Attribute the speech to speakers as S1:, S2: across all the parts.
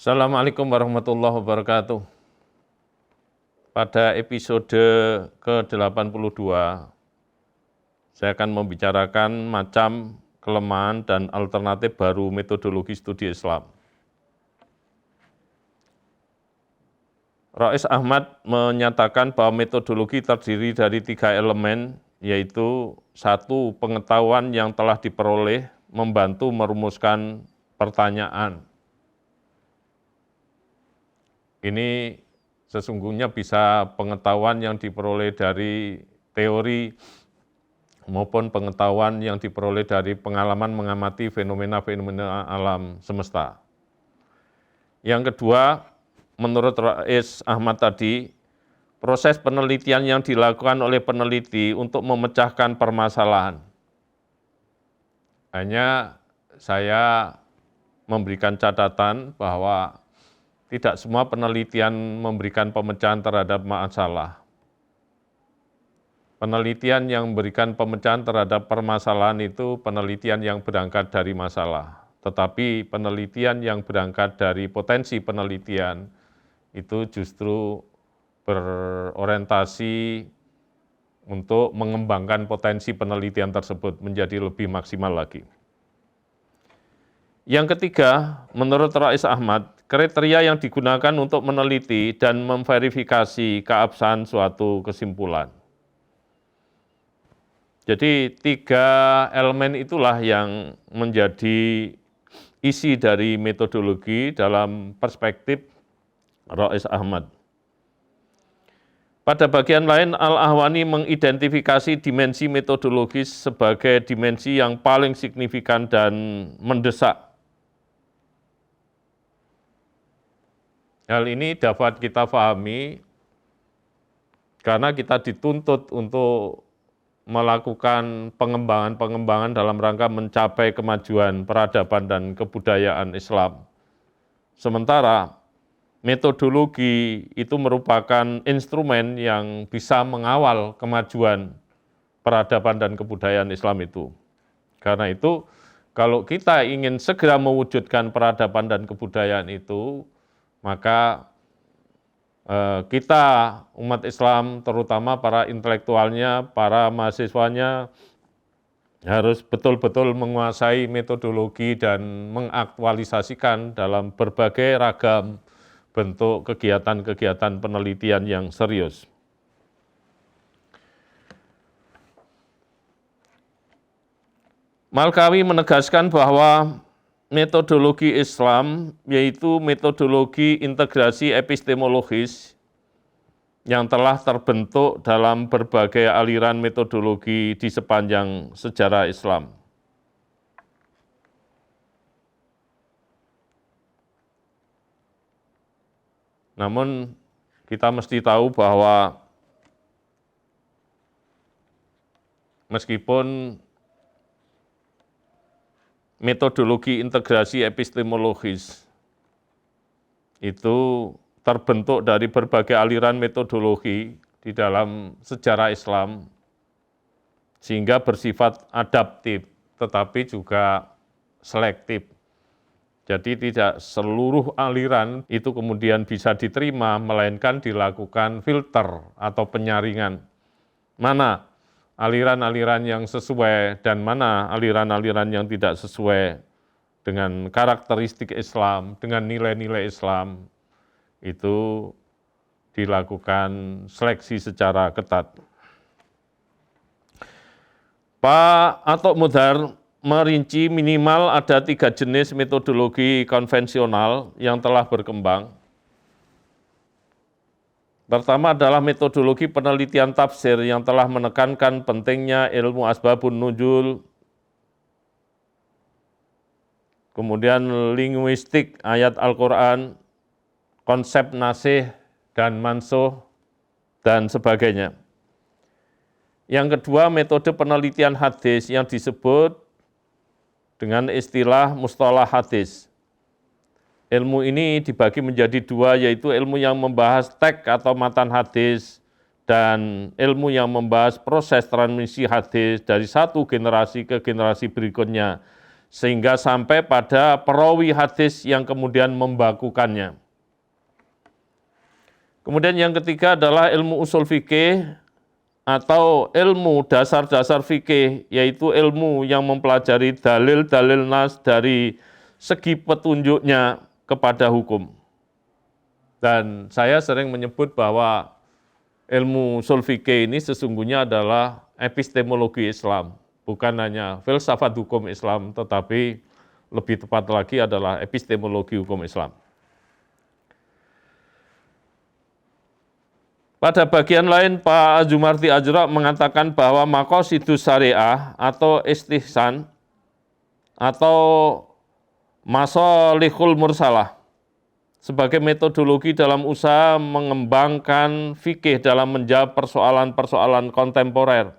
S1: Assalamualaikum warahmatullahi wabarakatuh. Pada episode ke-82, saya akan membicarakan macam, kelemahan, dan alternatif baru metodologi studi Islam. Rais Ahmad menyatakan bahwa metodologi terdiri dari 3 elemen, yaitu 1. Pengetahuan yang telah diperoleh membantu merumuskan pertanyaan. Ini sesungguhnya bisa pengetahuan yang diperoleh dari teori maupun pengetahuan yang diperoleh dari pengalaman mengamati fenomena-fenomena alam semesta. Yang kedua, menurut Rais Ahmad tadi, proses penelitian yang dilakukan oleh peneliti untuk memecahkan permasalahan. Hanya saya memberikan catatan bahwa tidak semua penelitian memberikan pemecahan terhadap masalah. Penelitian yang memberikan pemecahan terhadap permasalahan itu penelitian yang berangkat dari masalah. Tetapi penelitian yang berangkat dari potensi penelitian itu justru berorientasi untuk mengembangkan potensi penelitian tersebut menjadi lebih maksimal lagi. Yang ketiga, menurut Rais Ahmad, kriteria yang digunakan untuk meneliti dan memverifikasi keabsahan suatu kesimpulan. Jadi 3 elemen itulah yang menjadi isi dari metodologi dalam perspektif Rais Ahmad. Pada bagian lain, Al-Ahwani mengidentifikasi dimensi metodologis sebagai dimensi yang paling signifikan dan mendesak. Hal ini dapat kita pahami karena kita dituntut untuk melakukan pengembangan-pengembangan dalam rangka mencapai kemajuan peradaban dan kebudayaan Islam. Sementara metodologi itu merupakan instrumen yang bisa mengawal kemajuan peradaban dan kebudayaan Islam itu. Karena itu, kalau kita ingin segera mewujudkan peradaban dan kebudayaan itu, maka kita umat Islam, terutama para intelektualnya, para mahasiswanya, harus betul-betul menguasai metodologi dan mengaktualisasikan dalam berbagai ragam bentuk kegiatan-kegiatan penelitian yang serius. Malkawi menegaskan bahwa metodologi Islam, yaitu metodologi integrasi epistemologis yang telah terbentuk dalam berbagai aliran metodologi di sepanjang sejarah Islam. Namun kita mesti tahu bahwa meskipun metodologi integrasi epistemologis itu terbentuk dari berbagai aliran metodologi di dalam sejarah Islam, sehingga bersifat adaptif, tetapi juga selektif. Jadi tidak seluruh aliran itu kemudian bisa diterima, melainkan dilakukan filter atau penyaringan. Mana aliran-aliran yang sesuai dan mana aliran-aliran yang tidak sesuai dengan karakteristik Islam, dengan nilai-nilai Islam, itu dilakukan seleksi secara ketat. Pak Atok Mudhar merinci minimal ada 3 jenis metodologi konvensional yang telah berkembang. Pertama adalah metodologi penelitian tafsir yang telah menekankan pentingnya ilmu asbabun nuzul, kemudian linguistik ayat Al-Quran, konsep nasih dan mansuh, dan sebagainya. Yang kedua, metode penelitian hadis yang disebut dengan istilah mustalah hadis. Ilmu ini dibagi menjadi 2, yaitu ilmu yang membahas teks atau matan hadis dan ilmu yang membahas proses transmisi hadis dari satu generasi ke generasi berikutnya sehingga sampai pada perawi hadis yang kemudian membakukannya. Kemudian yang ketiga adalah ilmu usul fikih atau ilmu dasar-dasar fikih, yaitu ilmu yang mempelajari dalil-dalil nas dari segi petunjuknya kepada hukum. Dan saya sering menyebut bahwa ilmu usul fikih ini sesungguhnya adalah epistemologi Islam, bukan hanya filsafat hukum Islam, tetapi lebih tepat lagi adalah epistemologi hukum Islam. Pada bagian lain, Pak Azumardi Ajra mengatakan bahwa maqasidus syariah atau istihsan atau masalihul mursalah sebagai metodologi dalam usaha mengembangkan fikih dalam menjawab persoalan-persoalan kontemporer.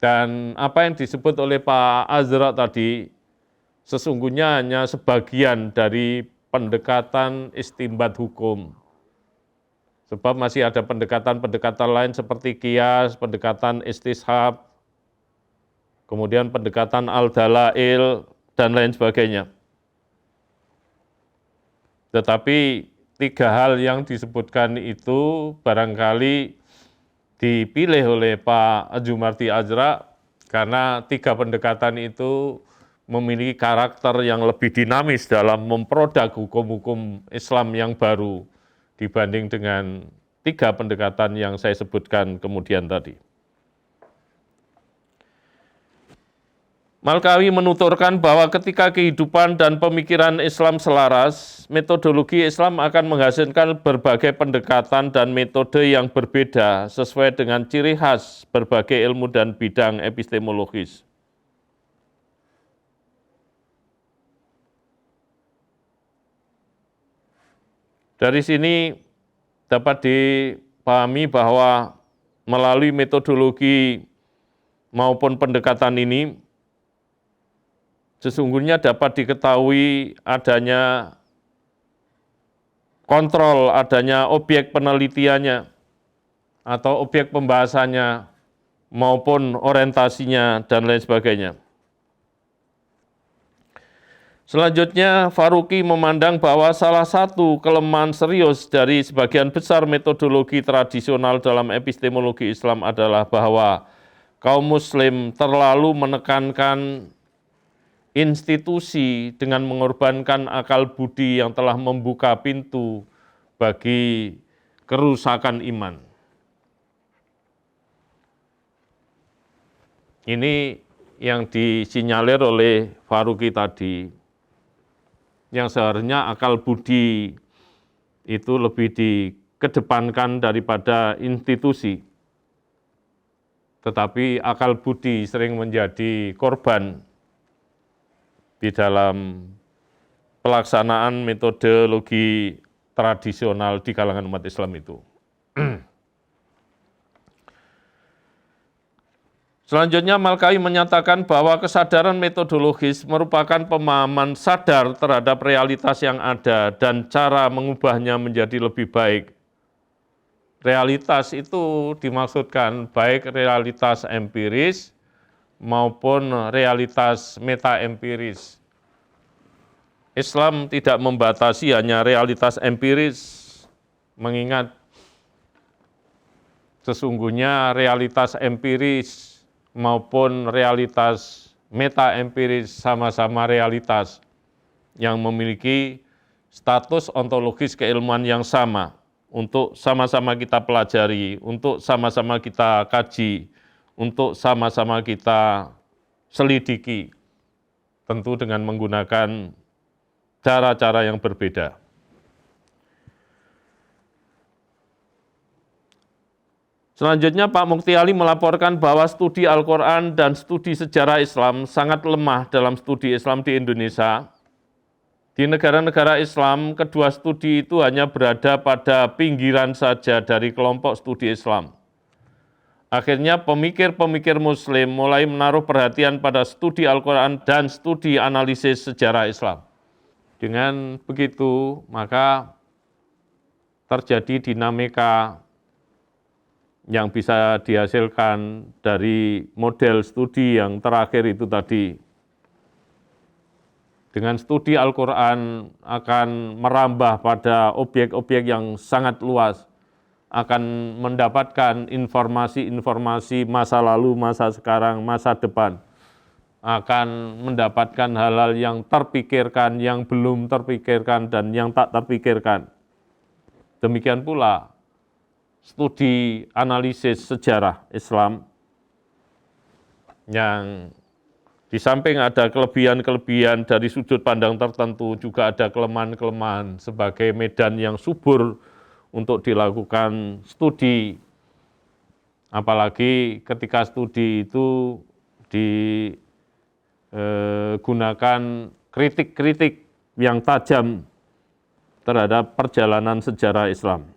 S1: Dan apa yang disebut oleh Pak Azra tadi sesungguhnya hanya sebagian dari pendekatan istinbat hukum. Sebab masih ada pendekatan-pendekatan lain seperti qiyas, pendekatan istishab, kemudian pendekatan al-dalail, dan lain sebagainya. Tetapi tiga hal yang disebutkan itu barangkali dipilih oleh Pak Azumardi Ajra karena tiga pendekatan itu memiliki karakter yang lebih dinamis dalam memproduk hukum-hukum Islam yang baru dibanding dengan tiga pendekatan yang saya sebutkan kemudian tadi. Malkawi menuturkan bahwa ketika kehidupan dan pemikiran Islam selaras, metodologi Islam akan menghasilkan berbagai pendekatan dan metode yang berbeda sesuai dengan ciri khas berbagai ilmu dan bidang epistemologis. Dari sini dapat dipahami bahwa melalui metodologi maupun pendekatan ini, sesungguhnya dapat diketahui adanya kontrol, adanya objek penelitiannya atau objek pembahasannya maupun orientasinya dan lain sebagainya. Selanjutnya, Faruqi memandang bahwa salah satu kelemahan serius dari sebagian besar metodologi tradisional dalam epistemologi Islam adalah bahwa kaum muslim terlalu menekankan institusi dengan mengorbankan akal budi yang telah membuka pintu bagi kerusakan iman. Ini yang disinyalir oleh Faruqi tadi, yang seharusnya akal budi itu lebih dikedepankan daripada institusi. Tetapi akal budi sering menjadi korban di dalam pelaksanaan metodologi tradisional di kalangan umat Islam itu. Selanjutnya, Malkawi menyatakan bahwa kesadaran metodologis merupakan pemahaman sadar terhadap realitas yang ada dan cara mengubahnya menjadi lebih baik. Realitas itu dimaksudkan baik realitas empiris maupun realitas meta-empiris. Islam tidak membatasi hanya realitas empiris, mengingat sesungguhnya realitas empiris maupun realitas meta-empiris sama-sama realitas yang memiliki status ontologis keilmuan yang sama untuk sama-sama kita pelajari, untuk sama-sama kita kaji, untuk sama-sama kita selidiki, tentu dengan menggunakan cara-cara yang berbeda. Selanjutnya, Pak Mukti Ali melaporkan bahwa studi Al-Quran dan studi sejarah Islam sangat lemah dalam studi Islam di Indonesia. Di negara-negara Islam, kedua studi itu hanya berada pada pinggiran saja dari kelompok studi Islam. Akhirnya pemikir-pemikir Muslim mulai menaruh perhatian pada studi Al-Quran dan studi analisis sejarah Islam. Dengan begitu, maka terjadi dinamika yang bisa dihasilkan dari model studi yang terakhir itu tadi, dengan studi Al-Quran akan merambah pada objek-objek yang sangat luas, akan mendapatkan informasi-informasi masa lalu, masa sekarang, masa depan, akan mendapatkan hal-hal yang terpikirkan, yang belum terpikirkan, dan yang tak terpikirkan. Demikian pula studi analisis sejarah Islam yang di samping ada kelebihan-kelebihan dari sudut pandang tertentu, juga ada kelemahan-kelemahan sebagai medan yang subur untuk dilakukan studi. Apalagi ketika studi itu digunakan kritik-kritik yang tajam terhadap perjalanan sejarah Islam.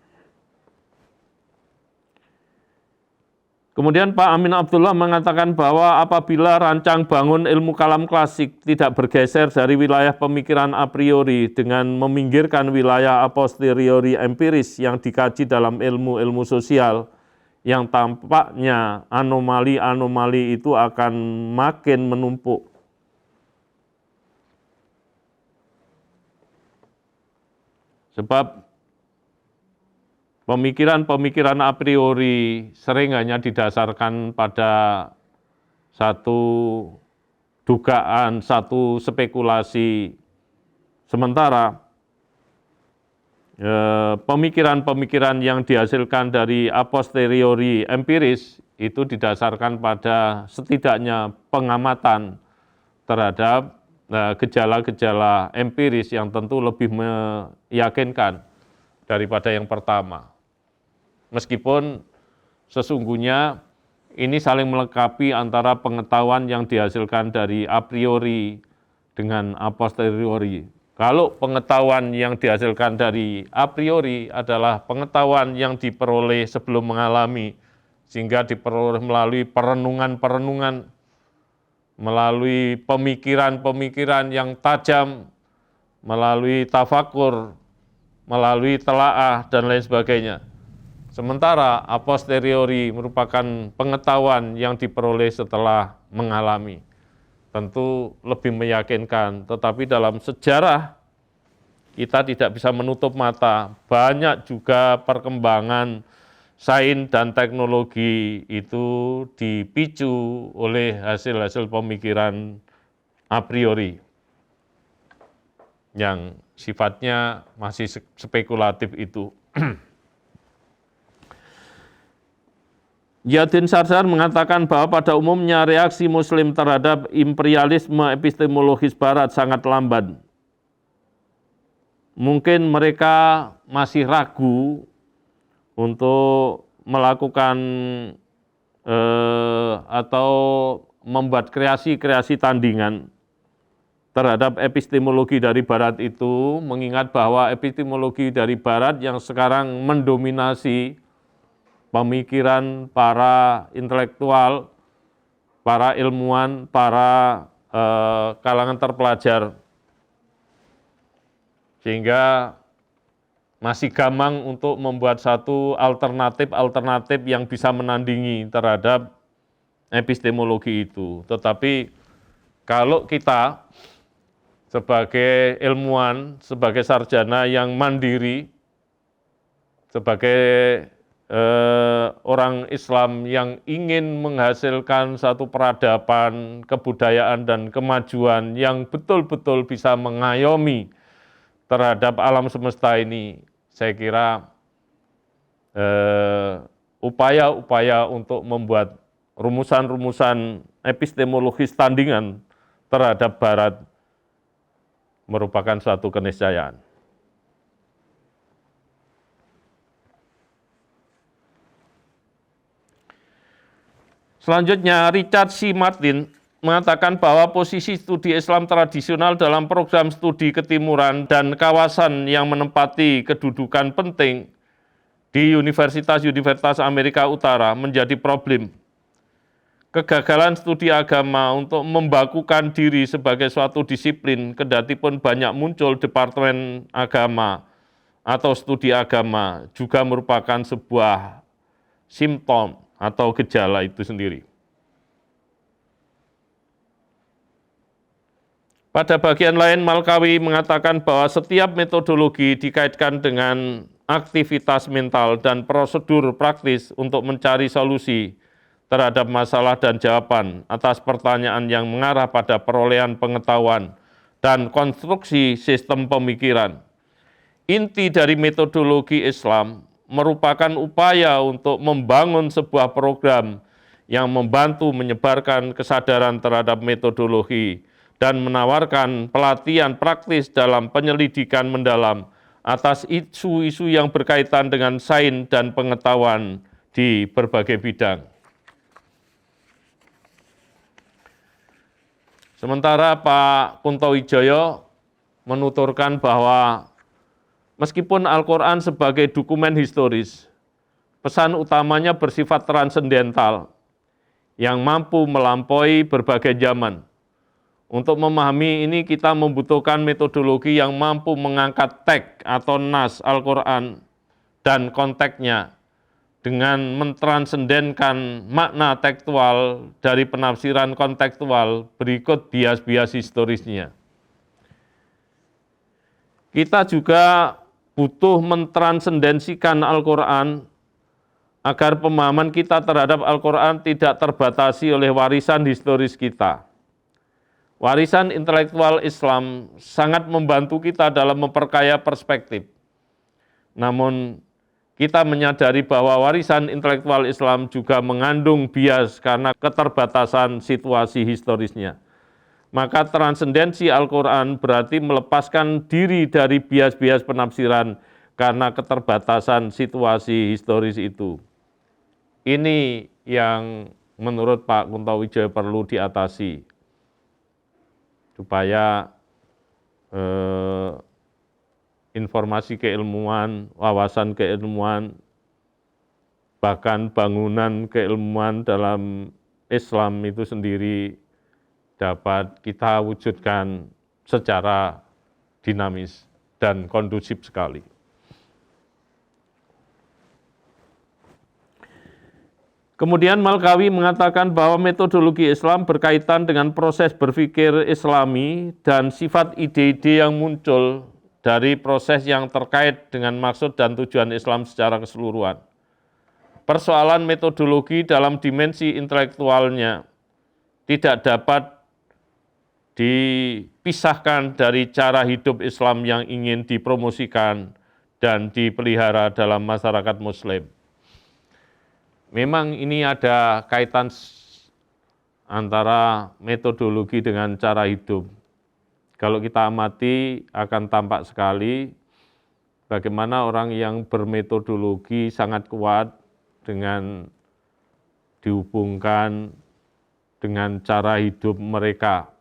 S1: Kemudian Pak Amin Abdullah mengatakan bahwa apabila rancang bangun ilmu kalam klasik tidak bergeser dari wilayah pemikiran a priori dengan meminggirkan wilayah a posteriori empiris yang dikaji dalam ilmu-ilmu sosial, yang tampaknya anomali-anomali itu akan makin menumpuk. Sebab pemikiran-pemikiran a priori sering hanya didasarkan pada satu dugaan, satu spekulasi. Sementara pemikiran-pemikiran yang dihasilkan dari a posteriori empiris itu didasarkan pada setidaknya pengamatan terhadap gejala-gejala empiris yang tentu lebih meyakinkan daripada yang pertama. Meskipun sesungguhnya ini saling melengkapi antara pengetahuan yang dihasilkan dari a priori dengan a posteriori. Kalau pengetahuan yang dihasilkan dari a priori adalah pengetahuan yang diperoleh sebelum mengalami, sehingga diperoleh melalui perenungan-perenungan, melalui pemikiran-pemikiran yang tajam, melalui tafakur, melalui telaah, dan lain sebagainya. Sementara a posteriori merupakan pengetahuan yang diperoleh setelah mengalami. Tentu lebih meyakinkan, tetapi dalam sejarah kita tidak bisa menutup mata. Banyak juga perkembangan sains dan teknologi itu dipicu oleh hasil-hasil pemikiran a priori yang sifatnya masih spekulatif itu. Yadin Sarsar mengatakan bahwa pada umumnya reaksi Muslim terhadap imperialisme epistemologis Barat sangat lamban. Mungkin mereka masih ragu untuk melakukan atau membuat kreasi-kreasi tandingan terhadap epistemologi dari Barat itu, mengingat bahwa epistemologi dari Barat yang sekarang mendominasi pemikiran para intelektual, para ilmuwan, para kalangan terpelajar, sehingga masih gampang untuk membuat satu alternatif yang bisa menandingi terhadap epistemologi itu. Tetapi kalau kita sebagai ilmuwan, sebagai sarjana yang mandiri, sebagai orang Islam yang ingin menghasilkan satu peradaban, kebudayaan, dan kemajuan yang betul-betul bisa mengayomi terhadap alam semesta ini, saya kira upaya-upaya untuk membuat rumusan-rumusan epistemologis tandingan terhadap Barat merupakan suatu keniscayaan. Selanjutnya, Richard C. Martin mengatakan bahwa posisi studi Islam tradisional dalam program studi ketimuran dan kawasan yang menempati kedudukan penting di universitas-universitas Amerika Utara menjadi problem. Kegagalan studi agama untuk membakukan diri sebagai suatu disiplin, kendati pun banyak muncul departemen agama atau studi agama, juga merupakan sebuah simptom atau gejala itu sendiri. Pada bagian lain, Malkawi mengatakan bahwa setiap metodologi dikaitkan dengan aktivitas mental dan prosedur praktis untuk mencari solusi terhadap masalah dan jawaban atas pertanyaan yang mengarah pada perolehan pengetahuan dan konstruksi sistem pemikiran. Inti dari metodologi Islam merupakan upaya untuk membangun sebuah program yang membantu menyebarkan kesadaran terhadap metodologi dan menawarkan pelatihan praktis dalam penyelidikan mendalam atas isu-isu yang berkaitan dengan sains dan pengetahuan di berbagai bidang. Sementara Pak Kunto Wijoyo menuturkan bahwa meskipun Al-Quran sebagai dokumen historis, pesan utamanya bersifat transendental yang mampu melampaui berbagai zaman. Untuk memahami ini kita membutuhkan metodologi yang mampu mengangkat teks atau nas Al-Quran dan konteksnya dengan mentransendenkan makna tekstual dari penafsiran kontekstual berikut bias-bias historisnya. Kita juga butuh mentransendensikan Al-Quran agar pemahaman kita terhadap Al-Quran tidak terbatasi oleh warisan historis kita. Warisan intelektual Islam sangat membantu kita dalam memperkaya perspektif. Namun, kita menyadari bahwa warisan intelektual Islam juga mengandung bias karena keterbatasan situasi historisnya. Maka transendensi Al-Quran berarti melepaskan diri dari bias-bias penafsiran karena keterbatasan situasi historis itu. Ini yang menurut Pak Kunto Wijoyo perlu diatasi, supaya informasi keilmuan, wawasan keilmuan, bahkan bangunan keilmuan dalam Islam itu sendiri dapat kita wujudkan secara dinamis dan kondusif sekali. Kemudian Malkawi mengatakan bahwa metodologi Islam berkaitan dengan proses berpikir Islami dan sifat ide-ide yang muncul dari proses yang terkait dengan maksud dan tujuan Islam secara keseluruhan. Persoalan metodologi dalam dimensi intelektualnya tidak dapat dipisahkan dari cara hidup Islam yang ingin dipromosikan dan dipelihara dalam masyarakat Muslim. Memang ini ada kaitan antara metodologi dengan cara hidup. Kalau kita amati akan tampak sekali bagaimana orang yang bermetodologi sangat kuat dengan dihubungkan dengan cara hidup mereka.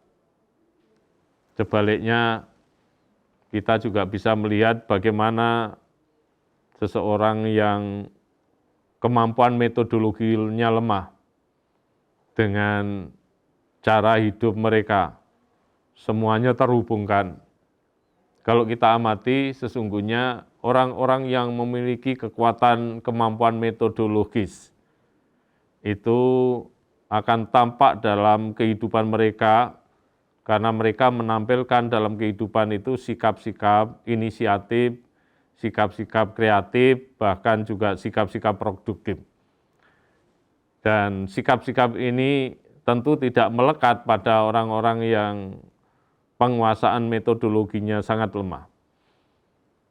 S1: Sebaliknya, kita juga bisa melihat bagaimana seseorang yang kemampuan metodologinya lemah dengan cara hidup mereka, semuanya terhubungkan. Kalau kita amati, sesungguhnya orang-orang yang memiliki kekuatan kemampuan metodologis itu akan tampak dalam kehidupan mereka, karena mereka menampilkan dalam kehidupan itu sikap-sikap inisiatif, sikap-sikap kreatif, bahkan juga sikap-sikap produktif. Dan sikap-sikap ini tentu tidak melekat pada orang-orang yang penguasaan metodologinya sangat lemah.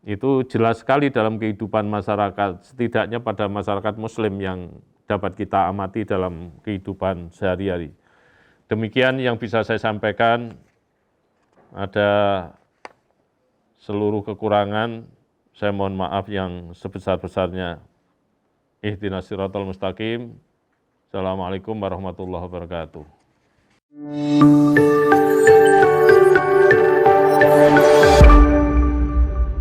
S1: Itu jelas sekali dalam kehidupan masyarakat, setidaknya pada masyarakat Muslim yang dapat kita amati dalam kehidupan sehari-hari. Demikian yang bisa saya sampaikan, ada seluruh kekurangan, saya mohon maaf yang sebesar-besarnya. Ihdinas siratal mustaqim. Assalamualaikum warahmatullahi wabarakatuh.